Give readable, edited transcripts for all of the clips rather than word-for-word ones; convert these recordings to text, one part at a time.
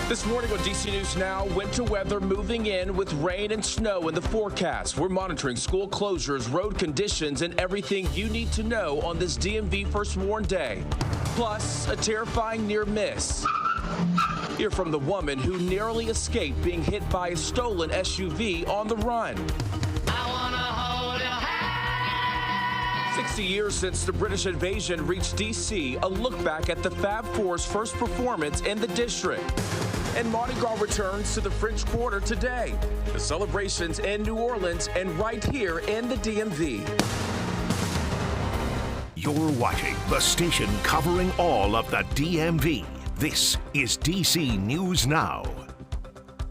This morning on DC News Now, winter weather moving in with rain and snow in the forecast. We're monitoring school closures, road conditions, and everything you need to know on this DMV First Warn Day. Plus, a terrifying near miss. Hear from the woman who narrowly escaped being hit by a stolen SUV on the run. 60 years since the British invasion reached D.C., a look back at the Fab Four's first performance in the district. And Mardi Gras returns to the French Quarter today. The celebrations in New Orleans and right here in the DMV. You're watching the station covering all of the DMV. This is DC News Now.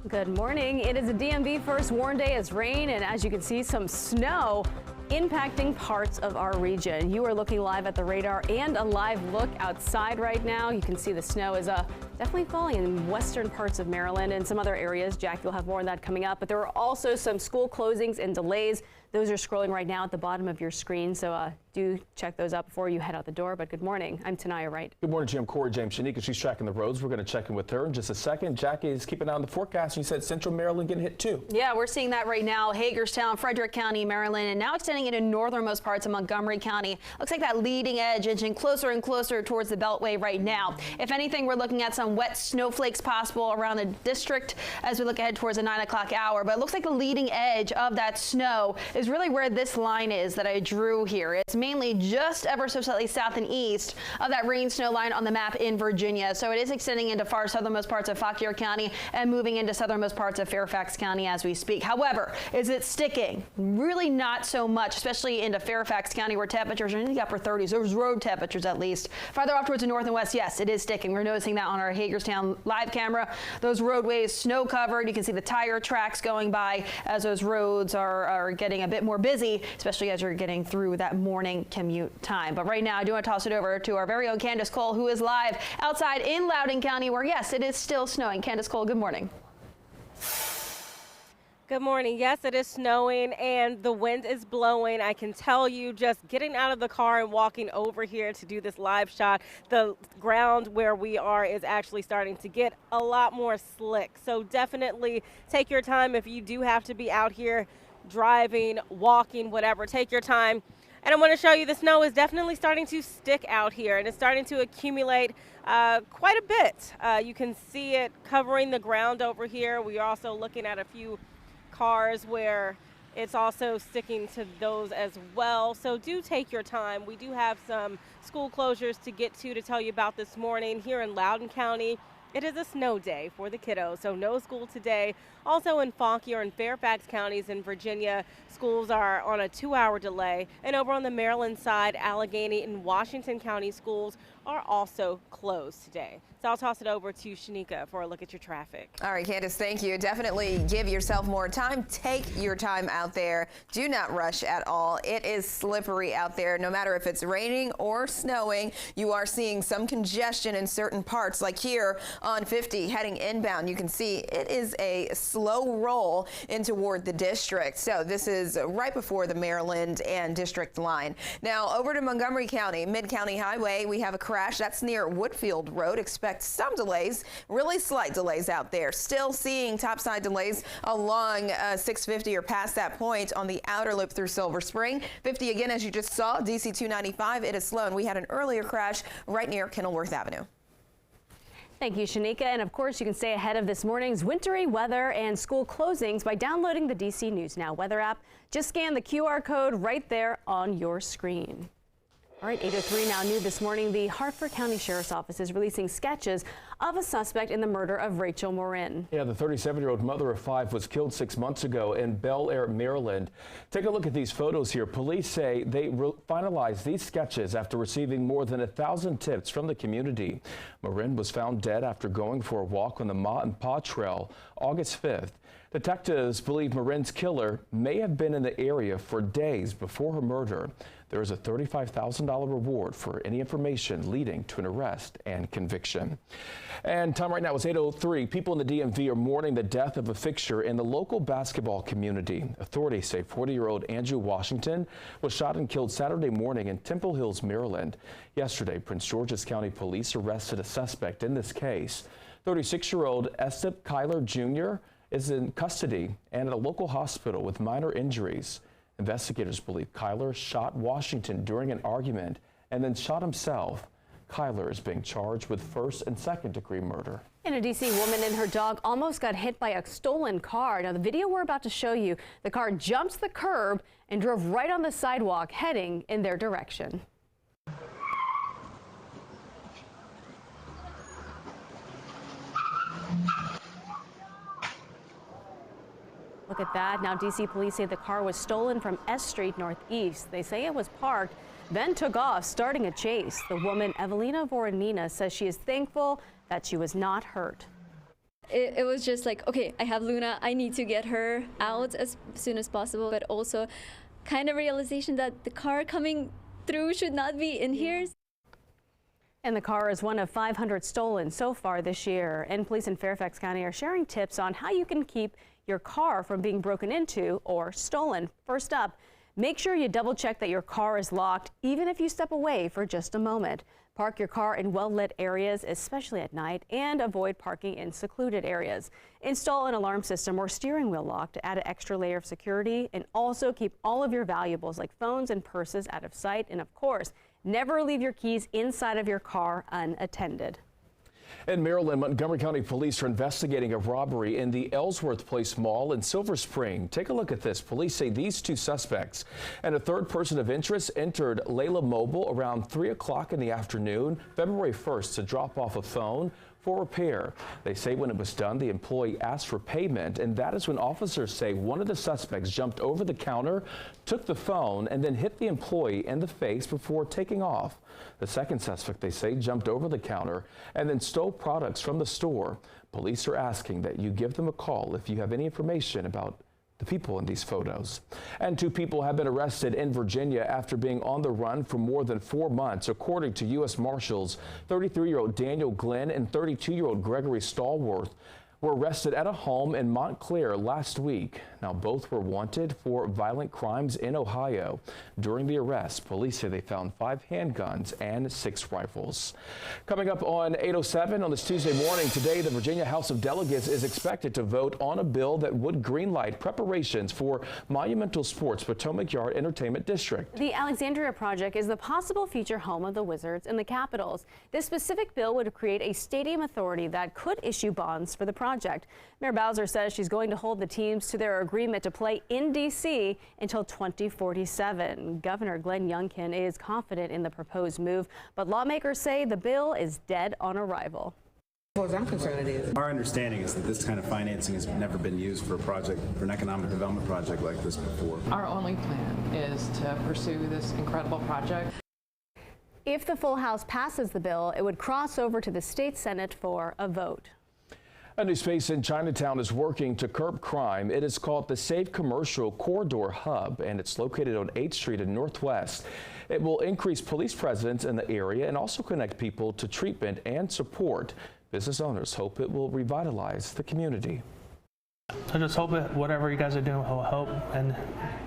Good morning. It is a DMV First Warn Day as rain and, as you can see, some snow impacting parts of our region. You are looking live at the radar and a live look outside right now. You can see the snow is definitely falling in western parts of Maryland and some other areas. Jackie will have more on that coming up, but there are also some school closings and delays. Those are scrolling right now at the bottom of your screen, so do check those out before you head out the door. But good morning. I'm Tanaya Wright. Good morning, Jim. Corey James. Shanika, she's tracking the roads. We're going to check in with her in just a second. Jackie is keeping an eye on the forecast. You said Central Maryland getting hit too. Yeah, we're seeing that right now. Hagerstown, Frederick County, Maryland, and now extending into northernmost parts of Montgomery County. Looks like that leading edge inching closer and closer towards the Beltway right now. If anything, we're looking at some wet snowflakes possible around the district as we look ahead towards the 9 o'clock hour. But it looks like the leading edge of that snow is really where this line is that I drew here. It's mainly just ever so slightly south and east of that rain snow line on the map in Virginia. So it is extending into far southernmost parts of Fauquier County and moving into southernmost parts of Fairfax County as we speak. However, is it sticking? Really not so much, especially into Fairfax County where temperatures are in the upper 30s. Those road temperatures at least. Farther off towards the north and west, yes, it is sticking. We're noticing that on our Hagerstown live camera. Those roadways snow covered. You can see the tire tracks going by as those roads are getting a bit more busy, especially as you're getting through that morning commute time. But right now, I do want to toss it over to our very own Candace Cole, who is live outside in Loudoun County, where, yes, it is still snowing. Candace Cole, good morning. Good morning. Yes, it is snowing and the wind is blowing. I can tell you, just getting out of the car and walking over here to do this live shot, the ground where we are is actually starting to get a lot more slick. So definitely take your time if you do have to be out here driving, walking, whatever. Take your time. And I want to show you the snow is definitely starting to stick out here, and it's starting to accumulate quite a bit. You can see it covering the ground over here. We are also looking at a few cars where it's also sticking to those as well. So do take your time. We do have some school closures to get to tell you about this morning here in Loudoun County. It is a snow day for the kiddos, so no school today. Also in Fauquier and Fairfax counties in Virginia, schools are on a 2-hour delay. And over on the Maryland side, Allegheny and Washington County schools are also closed today. So I'll toss it over to Shanika for a look at your traffic. All right, Candace, thank you. Definitely give yourself more time. Take your time out there. Do not rush at all. It is slippery out there. No matter if it's raining or snowing, you are seeing some congestion in certain parts, like here on 50 heading inbound. You can see it is a slow roll in toward the district. So this is right before the Maryland and district line. Now over to Montgomery County, Mid-County Highway, we have a crash. That's near Woodfield Road. Expect some delays, really slight delays out there. Still seeing topside delays along 650 or past that point on the outer loop through Silver Spring. 50 again, as you just saw, DC 295, it is slow, and we had an earlier crash right near Kenilworth Avenue. Thank you, Shanika. And of course, you can stay ahead of this morning's wintry weather and school closings by downloading the DC News Now weather app. Just scan the QR code right there on your screen. All right, 8:03 now. New this morning, the Hartford County Sheriff's Office is releasing sketches of a suspect in the murder of Rachel Morin. Yeah, the 37-year-old mother of 5 was killed 6 months ago in Bel Air, Maryland. Take a look at these photos here. Police say they finalized these sketches after receiving more than 1,000 tips from the community. Morin was found dead after going for a walk on the Ma and Pa Trail August 5th. Detectives believe Morin's killer may have been in the area for days before her murder. There is a $35,000 reward for any information leading to an arrest and conviction. And time right now is 8:03. People in the DMV are mourning the death of a fixture in the local basketball community. Authorities say 40-year-old Andrew Washington was shot and killed Saturday morning in Temple Hills, Maryland. Yesterday, Prince George's County Police arrested a suspect in this case. 36-year-old Estep Kyler Jr. is in custody and at a local hospital with minor injuries. Investigators believe Kyler shot Washington during an argument and then shot himself. Kyler is being charged with first and second-degree murder. And a D.C. woman and her dog almost got hit by a stolen car. Now, the video we're about to show you, the car jumped the curb and drove right on the sidewalk, heading in their direction. Look at that. Now, D.C. police say the car was stolen from S Street Northeast. They say it was parked, then took off, starting a chase. The woman, Evelina Voronina, says she is thankful that she was not hurt. It was just like, okay, I have Luna. I need to get her out as soon as possible, but also kind of realization that the car coming through should not be in here. And the car is one of 500 stolen so far this year. And police in Fairfax County are sharing tips on how you can keep your car from being broken into or stolen. First up, make sure you double check that your car is locked, even if you step away for just a moment. Park your car in well-lit areas, especially at night, and avoid parking in secluded areas. Install an alarm system or steering wheel lock to add an extra layer of security, and also keep all of your valuables like phones and purses out of sight. And of course, never leave your keys inside of your car unattended. In Maryland, Montgomery County Police are investigating a robbery in the Ellsworth Place Mall in Silver Spring. Take a look at this. Police say these two suspects and a third person of interest entered Layla Mobile around 3 o'clock in the afternoon, February 1st, to drop off a phone for repair. They say when it was done, the employee asked for payment, and that is when officers say one of the suspects jumped over the counter, took the phone, and then hit the employee in the face before taking off. The second suspect, they say, jumped over the counter and then stole products from the store. Police are asking that you give them a call if you have any information about the people in these photos. And 2 people have been arrested in Virginia after being on the run for more than 4 months. According to U.S. Marshals, 33-year-old Daniel Glenn and 32-year-old Gregory Stallworth were arrested at a home in Montclair last week. Now, both were wanted for violent crimes in Ohio. During the arrest, police say they found 5 handguns and 6 rifles. Coming up on 8:07 on this Tuesday morning, today the Virginia House of Delegates is expected to vote on a bill that would greenlight preparations for Monumental Sports Potomac Yard Entertainment District. The Alexandria project is the possible future home of the Wizards and the Capitals. This specific bill would create a stadium authority that could issue bonds for the project. Mayor Bowser says she's going to hold the teams to their agreement to play in D.C. until 2047. Governor Glenn Youngkin is confident in the proposed move, but lawmakers say the bill is dead on arrival. As far as I'm concerned, it is. Our understanding is that this kind of financing has never been used for a project, for an economic development project like this before. Our only plan is to pursue this incredible project. If the full House passes the bill, it would cross over to the state Senate for a vote. A new space in Chinatown is working to curb crime. It is called the Safe Commercial Corridor Hub, and it's located on 8th Street in Northwest. It will increase police presence in the area and also connect people to treatment and support. Business owners hope it will revitalize the community. I just hope that whatever you guys are doing will help, and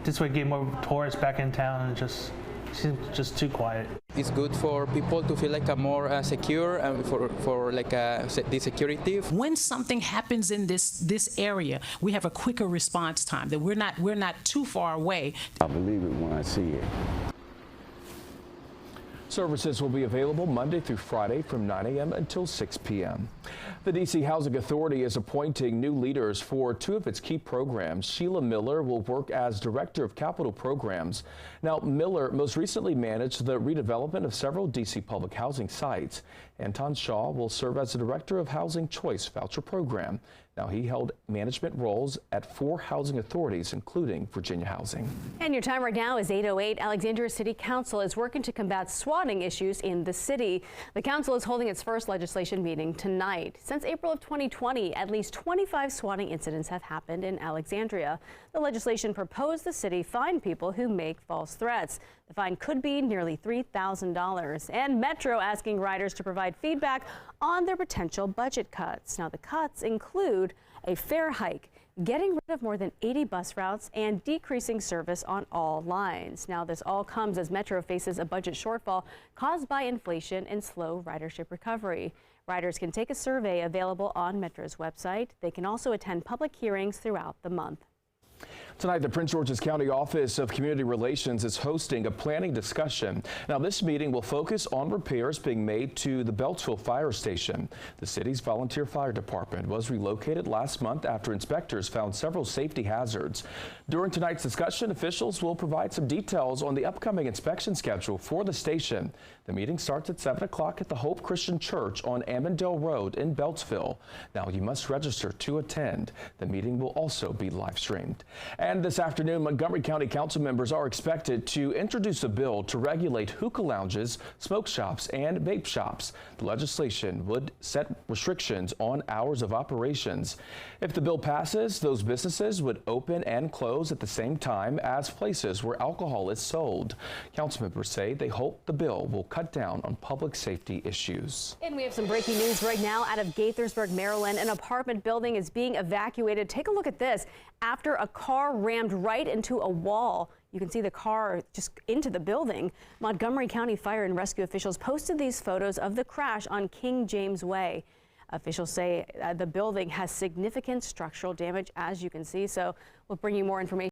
this way get more tourists back in town, and just seems just too quiet. It's good for people to feel like a more secure and for like the security. When something happens in this area, we have a quicker response time. That we're not too far away. I believe it when I see it. Services will be available Monday through Friday from 9 a.m. until 6 p.m. The D.C. Housing Authority is appointing new leaders for 2 of its key programs. Sheila Miller will work as Director of Capital Programs. Now, Miller most recently managed the redevelopment of several D.C. public housing sites. Anton Shaw will serve as the Director of Housing Choice Voucher Program. Now, he held management roles at 4 housing authorities, including Virginia Housing. And your time right now is 8:08. Alexandria City Council is working to combat swatting issues in the city. The council is holding its first legislation meeting tonight. Since April of 2020, at least 25 swatting incidents have happened in Alexandria. The legislation proposed the city fine people who make false threats. The fine could be nearly $3,000. And Metro asking riders to provide feedback on their potential budget cuts. Now, the cuts include a fare hike, getting rid of more than 80 bus routes, and decreasing service on all lines. Now, this all comes as Metro faces a budget shortfall caused by inflation and slow ridership recovery. Riders can take a survey available on Metro's website. They can also attend public hearings throughout the month. Tonight, the Prince George's County Office of Community Relations is hosting a planning discussion. Now, this meeting will focus on repairs being made to the Beltsville Fire Station. The city's volunteer fire department was relocated last month after inspectors found several safety hazards. During tonight's discussion, officials will provide some details on the upcoming inspection schedule for the station. The meeting starts at 7 o'clock at the Hope Christian Church on Ammondale Road in Beltsville. Now, you must register to attend. The meeting will also be live streamed. And this afternoon, Montgomery County Council members are expected to introduce a bill to regulate hookah lounges, smoke shops, and vape shops. The legislation would set restrictions on hours of operations. If the bill passes, those businesses would open and close at the same time as places where alcohol is sold. Council members say they hope the bill will cut down on public safety issues. And we have some breaking news right now out of Gaithersburg, Maryland. An apartment building is being evacuated. Take a look at this. After a car rammed right into a wall, you can see the car just into the building. Montgomery County Fire and Rescue officials posted these photos of the crash on King James Way. Officials say the building has significant structural damage, as you can see. So we'll bring you more information.